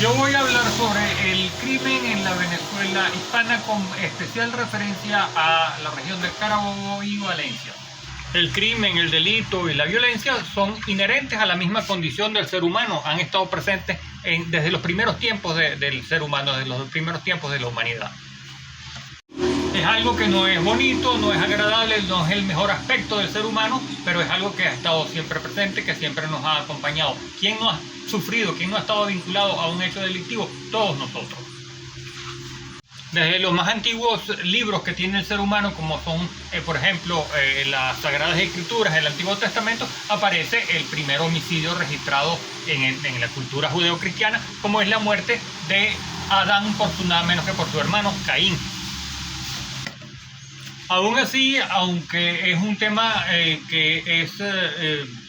Yo voy a hablar sobre el crimen en la Venezuela hispana con especial referencia a la región de Carabobo y Valencia. El crimen, el delito y la violencia son inherentes a la misma condición del ser humano, han estado presentes desde los primeros tiempos del ser humano, desde los primeros tiempos de la humanidad. Es algo que no es bonito, no es agradable, no es el mejor aspecto del ser humano, pero es algo que ha estado siempre presente, que siempre nos ha acompañado. ¿Quién no ha sufrido, quién no ha estado vinculado a un hecho delictivo? Todos nosotros. Desde los más antiguos libros que tiene el ser humano, como son, por ejemplo, las Sagradas Escrituras, el Antiguo Testamento, aparece el primer homicidio registrado en la cultura judeocristiana, como es la muerte de Adán nada menos que por su hermano Caín. Aún así, aunque es un tema que es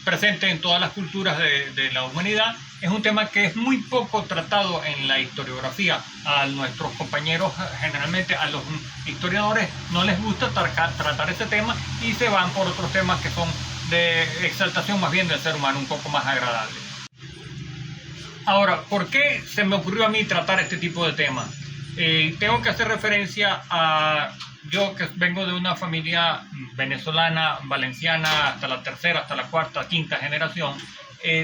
presente en todas las culturas de la humanidad, es un tema que es muy poco tratado en la historiografía. A nuestros compañeros, generalmente a los historiadores, no les gusta tratar ese tema y se van por otros temas que son de exaltación más bien del ser humano, un poco más agradable. Ahora, ¿por qué se me ocurrió a mí tratar este tipo de temas? Tengo que hacer referencia a... Yo que vengo de una familia venezolana, valenciana, hasta la tercera, hasta la cuarta, quinta generación,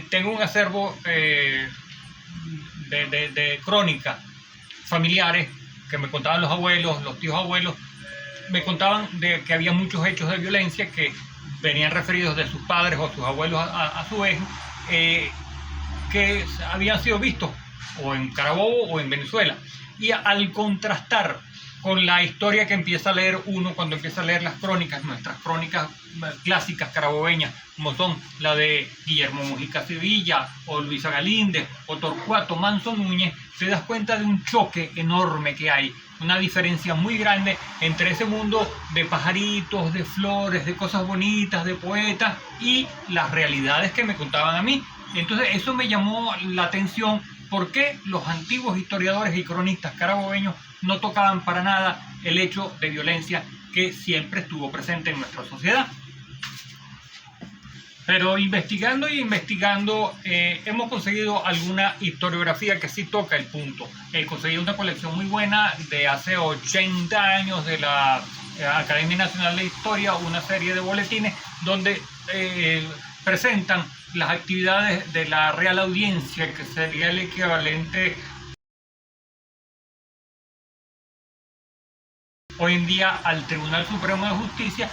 tengo un acervo de crónicas familiares que me contaban los abuelos, los tíos abuelos, me contaban de que había muchos hechos de violencia que venían referidos de sus padres o sus abuelos a su vez, que habían sido vistos o en Carabobo o en Venezuela. Y al contrastar con la historia que empieza a leer uno cuando empieza a leer las crónicas, nuestras crónicas clásicas carabobeñas, como son la de Guillermo Mujica Sevilla, o Luisa Galíndez, o Torcuato Manso Núñez, te das cuenta de un choque enorme que hay, una diferencia muy grande entre ese mundo de pajaritos, de flores, de cosas bonitas, de poetas, y las realidades que me contaban a mí. Entonces eso me llamó la atención. ¿Por qué los antiguos historiadores y cronistas carabobeños no tocaban para nada el hecho de violencia que siempre estuvo presente en nuestra sociedad? Pero investigando hemos conseguido alguna historiografía que sí toca el punto. Conseguí una colección muy buena de hace 80 años de la Academia Nacional de Historia, una serie de boletines donde presentan las actividades de la Real Audiencia, que sería el equivalente hoy en día al Tribunal Supremo de Justicia.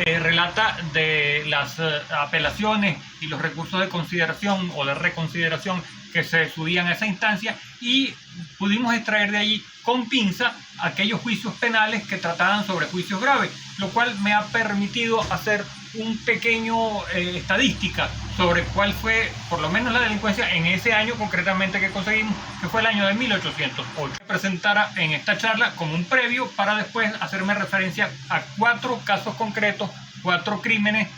Relata de las apelaciones y los recursos de consideración o de reconsideración que se subían a esa instancia, y pudimos extraer de allí con pinza aquellos juicios penales que trataban sobre juicios graves, lo cual me ha permitido hacer un pequeño estadística sobre cuál fue por lo menos la delincuencia en ese año concretamente que conseguimos, que fue el año de 1808. Presentara en esta charla como un previo para después hacerme referencia a 4 casos concretos, 4 crímenes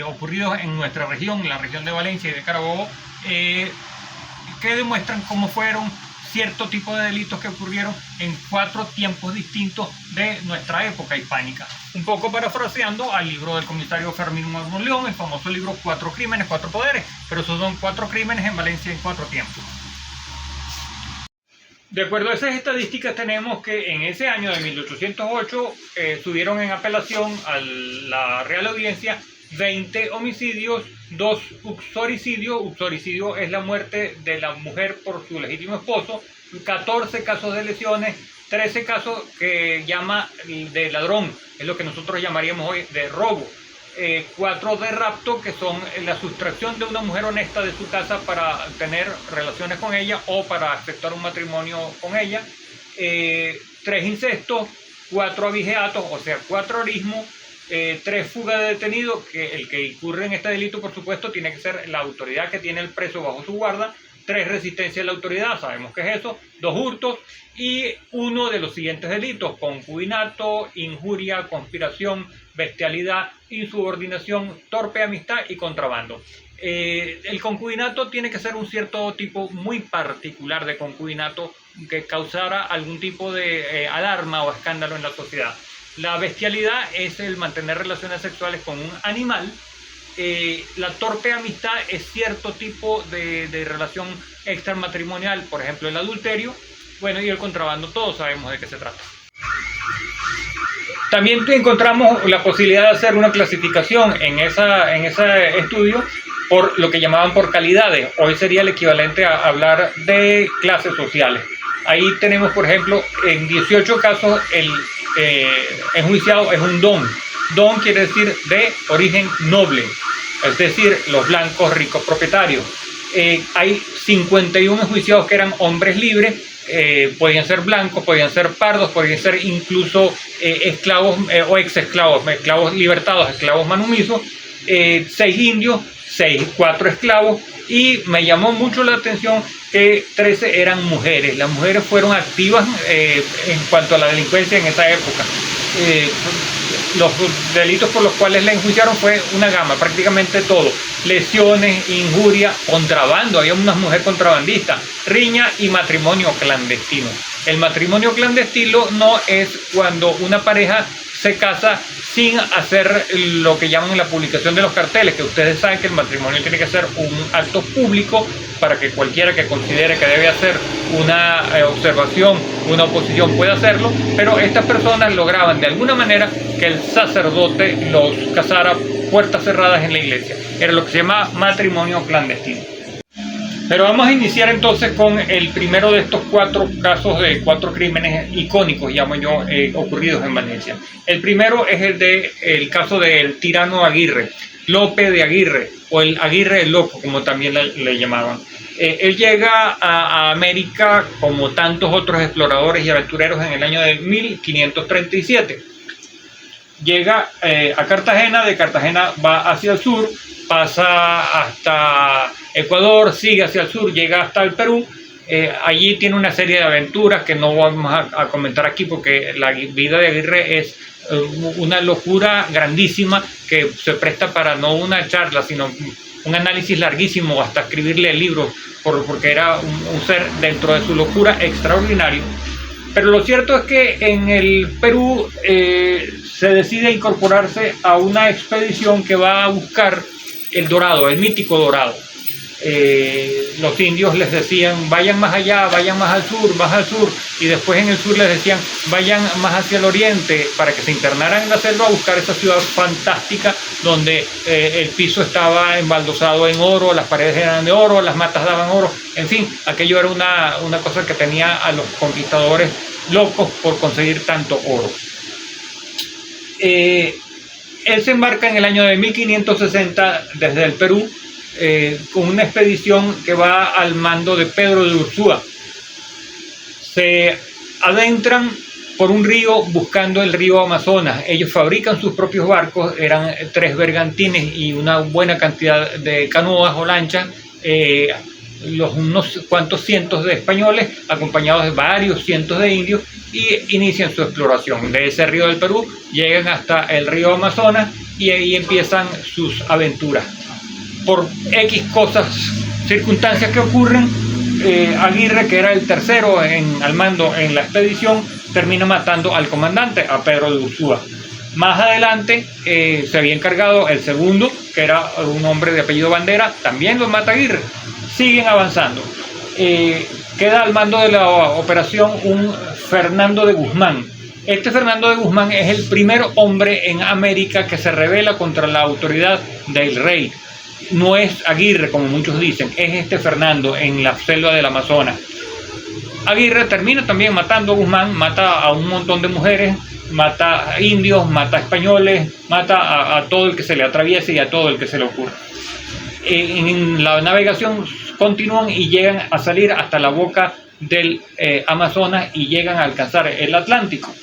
ocurridos en nuestra región, la región de Valencia y de Carabobo, que demuestran cómo fueron cierto tipo de delitos que ocurrieron en 4 tiempos distintos de nuestra época hispánica. Un poco parafraseando al libro del comisario Fermín León, el famoso libro 4 crímenes, 4 poderes, pero esos son 4 crímenes en Valencia en 4 tiempos. De acuerdo a esas estadísticas tenemos que en ese año de 1808 subieron en apelación a la Real Audiencia 20 homicidios, 2 uxoricidios. Uxoricidio es la muerte de la mujer por su legítimo esposo, 14 casos de lesiones, 13 casos que llama de ladrón, es lo que nosotros llamaríamos hoy de robo, 4 de rapto, que son la sustracción de una mujer honesta de su casa para tener relaciones con ella o para aceptar un matrimonio con ella, 3 incestos, 4 abigeatos, o sea 4 orismos, 3 fugas de detenido, que el que incurre en este delito por supuesto tiene que ser la autoridad que tiene el preso bajo su guarda, 3 resistencia a la autoridad, sabemos que es eso, 2 hurtos y uno de los siguientes delitos: concubinato, injuria, conspiración, bestialidad, insubordinación, torpe amistad y contrabando. El concubinato tiene que ser un cierto tipo muy particular de concubinato que causara algún tipo de alarma o escándalo en la sociedad. La bestialidad es el mantener relaciones sexuales con un animal la torpe amistad es cierto tipo de relación extramatrimonial, por ejemplo el adulterio, bueno, y el contrabando, todos sabemos de qué se trata. También encontramos la posibilidad de hacer una clasificación en ese estudio por lo que llamaban por calidades. Hoy sería el equivalente a hablar de clases sociales. Ahí tenemos, por ejemplo, en 18 casos el enjuiciado es un don. Don quiere decir de origen noble, es decir, los blancos ricos propietarios. Hay 51 enjuiciados que eran hombres libres, podían ser blancos, podían ser pardos, podían ser incluso esclavos o ex esclavos, esclavos libertados, esclavos manumisos, 6 indios, 4 esclavos, y me llamó mucho la atención que 13 eran mujeres. Las mujeres fueron activas en cuanto a la delincuencia en esa época. Los delitos por los cuales la enjuiciaron fue una gama, prácticamente todo: lesiones, injuria, contrabando, había una mujer contrabandista, riña y matrimonio clandestino. El matrimonio clandestino no es cuando una pareja se casa sin hacer lo que llaman la publicación de los carteles, que ustedes saben que el matrimonio tiene que ser un acto público para que cualquiera que considere que debe hacer una observación, una oposición, pueda hacerlo, pero estas personas lograban de alguna manera que el sacerdote los casara puertas cerradas en la iglesia. Era lo que se llama matrimonio clandestino. Pero vamos a iniciar entonces con el primero de estos 4 casos de 4 crímenes icónicos, llamo yo, ocurridos en Valencia. El primero es el caso del tirano Aguirre, Lope de Aguirre, o el Aguirre el Loco, como también le llamaban. Él llega a América, como tantos otros exploradores y aventureros, en el año de 1537. Llega a Cartagena, de Cartagena va hacia el sur, pasa hasta Ecuador, sigue hacia el sur, llega hasta el Perú. Allí tiene una serie de aventuras que no vamos a comentar aquí, porque la vida de Aguirre es una locura grandísima que se presta para no una charla, sino un análisis larguísimo, hasta escribirle libros, porque era un ser dentro de su locura extraordinario. Pero lo cierto es que en el Perú se decide incorporarse a una expedición que va a buscar el dorado, el mítico dorado. Los indios les decían: vayan más allá, vayan más al sur, y después en el sur les decían: vayan más hacia el oriente, para que se internaran en la selva a buscar esa ciudad fantástica donde el piso estaba embaldosado en oro, las paredes eran de oro, las matas daban oro, en fin, aquello era una cosa que tenía a los conquistadores locos por conseguir tanto oro. Él se embarca en el año de 1560 desde el Perú, con una expedición que va al mando de Pedro de Ursúa. Se adentran por un río buscando el río Amazonas. Ellos fabrican sus propios barcos, eran 3 bergantines y una buena cantidad de canoas o lanchas, unos cuantos cientos de españoles acompañados de varios cientos de indios, y inician su exploración. De ese río del Perú llegan hasta el río Amazonas y ahí empiezan sus aventuras. Por X circunstancias que ocurren, Aguirre, que era el tercero al mando en la expedición, termina matando al comandante, a Pedro de Ursúa. Más adelante se había encargado el segundo, que era un hombre de apellido Bandera, también lo mata Aguirre. Siguen avanzando. Queda al mando de la operación un Fernando de Guzmán. Este Fernando de Guzmán es el primer hombre en América que se rebela contra la autoridad del rey. No es Aguirre, como muchos dicen, es este Fernando en la selva del Amazonas. Aguirre termina también matando a Guzmán, mata a un montón de mujeres, mata a indios, mata a españoles, mata a todo el que se le atraviese y a todo el que se le ocurra. En la navegación continúan y llegan a salir hasta la boca del Amazonas y llegan a alcanzar el Atlántico.